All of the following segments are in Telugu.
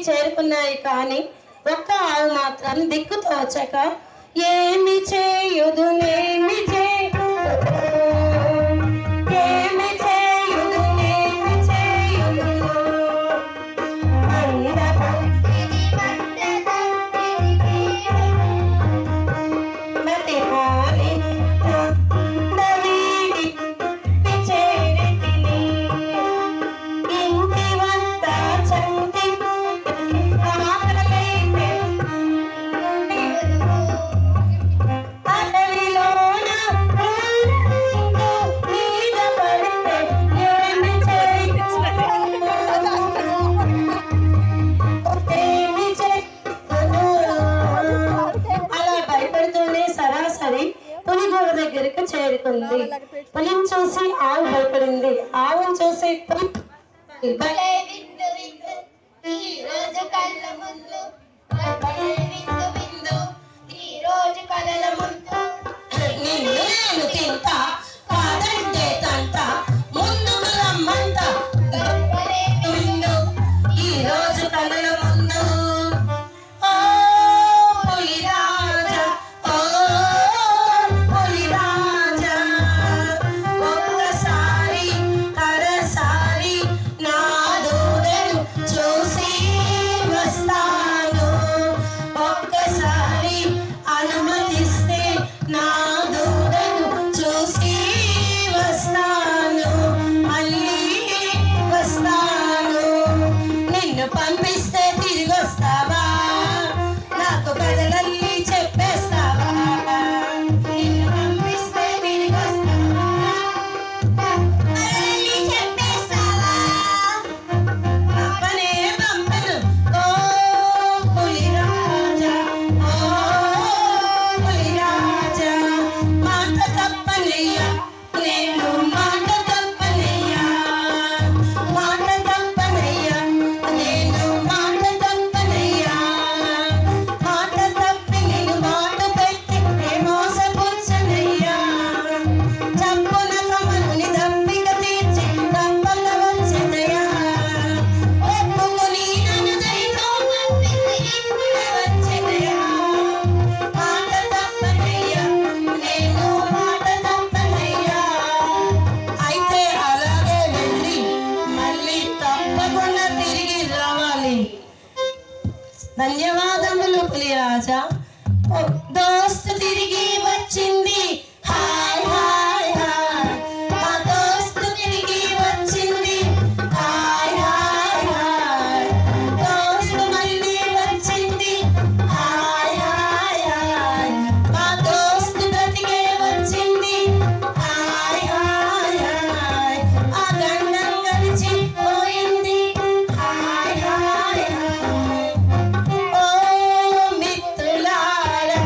చేరుకున్నాయి. కానీ ఒక్క ఆవు మాత్రం దిక్కు తోచక ఏమి చేయుదునేమి చేయుదు ఏమి చేయుదునేమి చేయుదు దగ్గరికి చేరుకుంది. పులిని చూసి ఆవు భయపడింది. ఆవును చూసి నేను తింటా కాదంటే తంట ముందుకు రమ్మంట ఈ రోజు కళ్ళ ముందు పంపిస్తే తిరిగి వస్తావా? నాకు కథలన్నీ చెప్పేస్తావా? నిన్ను పంపిస్తే తిరిగి వస్తావా? కథలన్నీ చెప్పేస్తావా? పంపనే పంపను ఓ పులిరాజా, ఓ పులిరాజా. మాట తప్పనయ్యా నేను మాట తప్పనయ్యా, మాట తప్పనయ్యా నేను మాట తప్పనయ్యా. మాట తప్పి నేను మాట పెట్టి మోసపుచ్చనయ్యా. చప్పున కమలుని దప్పిక తీర్చి తప్పక వచ్చేదయ్యా. ఒప్పుకొని నన్ను దయతో ఇప్పుడే వచ్చేదయ్యా. మాట తప్పనయ్యా నేను మాట తప్పనయ్యా. అయితే అలాగే వెళ్ళి మళ్ళీ తప్పకుండా తిరిగి రావాలి. ధన్యవాదములు పులిరాజా. దోస్తు తిరిగి వచ్చింది. Hi hi hi. మా దోస్తు తిరిగి వచ్చింది. Hi hi hi. దోస్తు మళ్ళీ వచ్చింది. Hi hi hi. మా దోస్తు బ్రతికే వచ్చింది. Hi hi hi. ఆ గండం గడిచిపోయింది. Hi hi hi. ఓ మిత్రులారా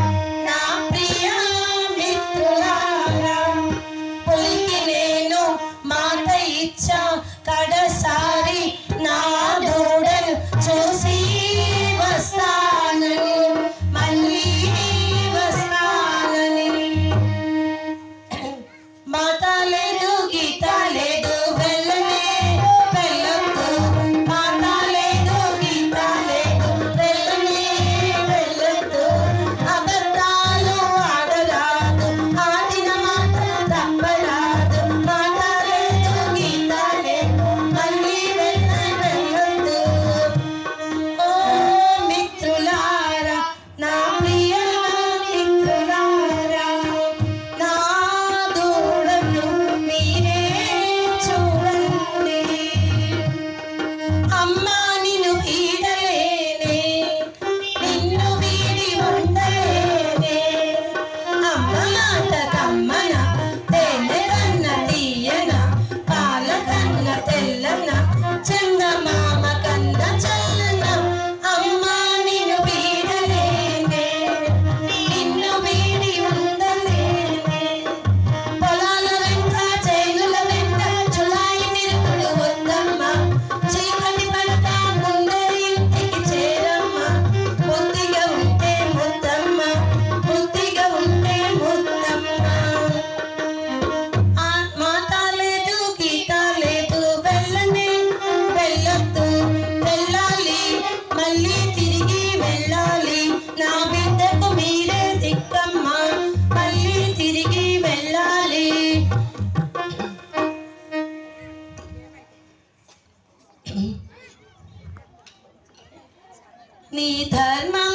నీ ధర్మం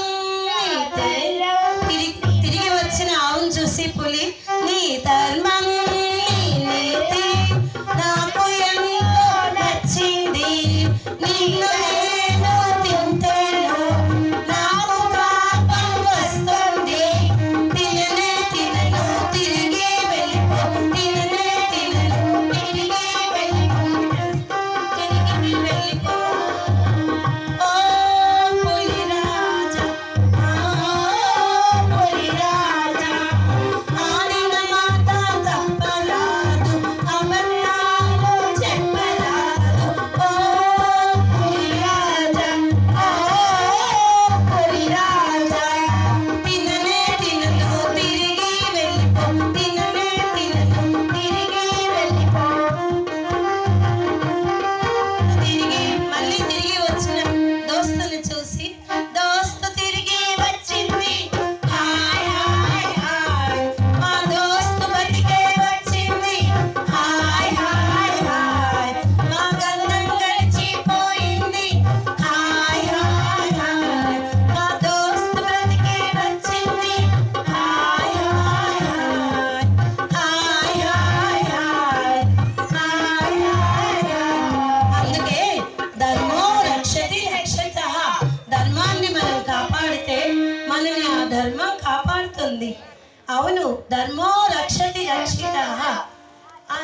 తిరిగి వచ్చిన ఆవును చూసి పులి నీ ధర్మం నీ నీతి నాకు ఎంతో నచ్చింది నిన్ను నేను తింటేను నాకు పాపం వస్తుంది తిననే తినను తిరిగి వెళ్ళిపో తిననే తినను తిరిగి వెళ్ళిపో తిరిగి వెళ్ళిపో ఓ పులిరాజా పులిరాజా ఆడిన మాట తప్పరాదు అబద్ధాలు చెప్పరాదు ఓ పులిరాజా పులిరాజా తిననే తినను తిరిగి వెళ్ళిపో తిననే తినను తిరిగి వెళ్ళిపో తిరిగి వచ్చిన దోస్తుని చూసి దోస్తు తిరిగి వచ్చింది హాయ్ హాయ్ హాయ్ మా దోస్తు బతికే వచ్చింది హాయ్ హాయ్ హాయ్ మా గండం గడిచిపోయింది హాయ్ హాయ్ హాయ్ మా దోస్తు బ్రతికే వచ్చింది hi hi hi hi hi hi hi hi hi అందుకే ధర్మో రక్షతి రక్షితః ధర్మాన్ని మనం కాపాడితే మనల్ని ఆ ధర్మం కాపాడుతుంది అవును ధర్మో రక్షతి రక్షితః ఆ